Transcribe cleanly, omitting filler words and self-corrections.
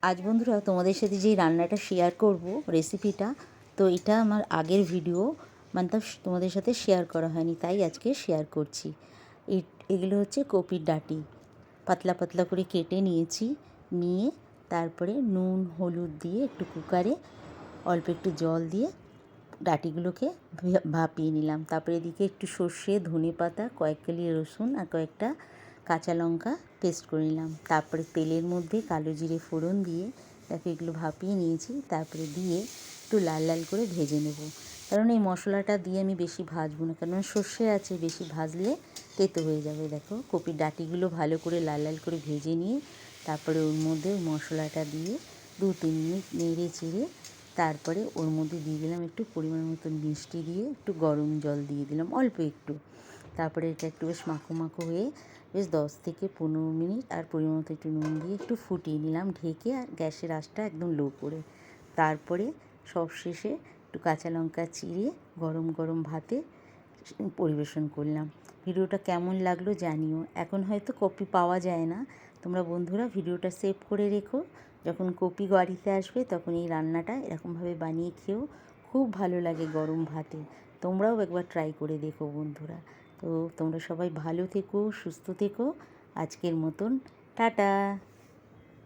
আজ বন্ধুরা তোমাদের সাথে যেই রান্নাটা শেয়ার করব রেসিপিটা, তো এটা আমার আগের ভিডিও মানে তোমাদের সাথে শেয়ার করা হয়নি, তাই আজকে শেয়ার করছি। এগুলো হচ্ছে কপির ডাঁটি, পাতলা পাতলা করে কেটে নিয়েছি। নিয়ে তারপরে নুন হলুদ দিয়ে একটু কুকারে অল্প একটু জল দিয়ে ডাঁটিগুলোকে ভাপিয়ে নিলাম। তারপরে এদিকে একটু সর্ষে, ধনে পাতা, কয়েক কলি রসুন আর কয়েকটা কাঁচা লঙ্কা পেস্ট করে নিলাম। তারপরে তেলের মধ্যে কালো জিরে ফোড়ন দিয়ে দেখো এগুলো ভাপিয়ে নিয়েছি। তারপরে দিয়ে একটু লাল লাল করে ভেজে নেব, কারণ এই মশলাটা দিয়ে আমি বেশি ভাজবো না, কারণ সর্ষে আছে, বেশি ভাজলে তেতো হয়ে যাবে। দেখো কপির ডাঁটিগুলো ভালো করে লাল লাল করে ভেজে নিয়ে তারপরে ওর মধ্যে মশলাটা দিয়ে 2-3 মিনিট নেড়ে চেড়ে তারপরে ওর মধ্যে দিয়ে দিলাম একটু পরিমাণ মতন মিষ্টি, দিয়ে একটু গরম জল দিয়ে দিলাম অল্প একটু। তারপরে এটা একটু বেশ মাখো মাখো হয়ে বেশ 10 থেকে 15 মিনিট আর পরিমাণ মতো একটু নুন দিয়ে একটু ফুটিয়ে নিলাম ঢেকে, আর গ্যাসের আঁচটা একদম লো করে। তারপরে সবশেষে একটু কাঁচা লঙ্কা চিড়ে গরম গরম ভাতে পরিবেশন করলাম। ভিডিওটা কেমন লাগলো জানিও। এখন হয়তো কপি পাওয়া যায় না, তোমরা বন্ধুরা ভিডিওটা সেভ করে রেখো। যখন কপি বাড়িতে আসবে তখন এই রান্নাটা এরকমভাবে বানিয়ে খেও, খুব ভালো লাগে গরম ভাতে। তোমরাও একবার ট্রাই করে দেখো বন্ধুরা। তো তোমরা সবাই ভালো থেকো, সুস্থ থেকো। আজকের মতন টাটা।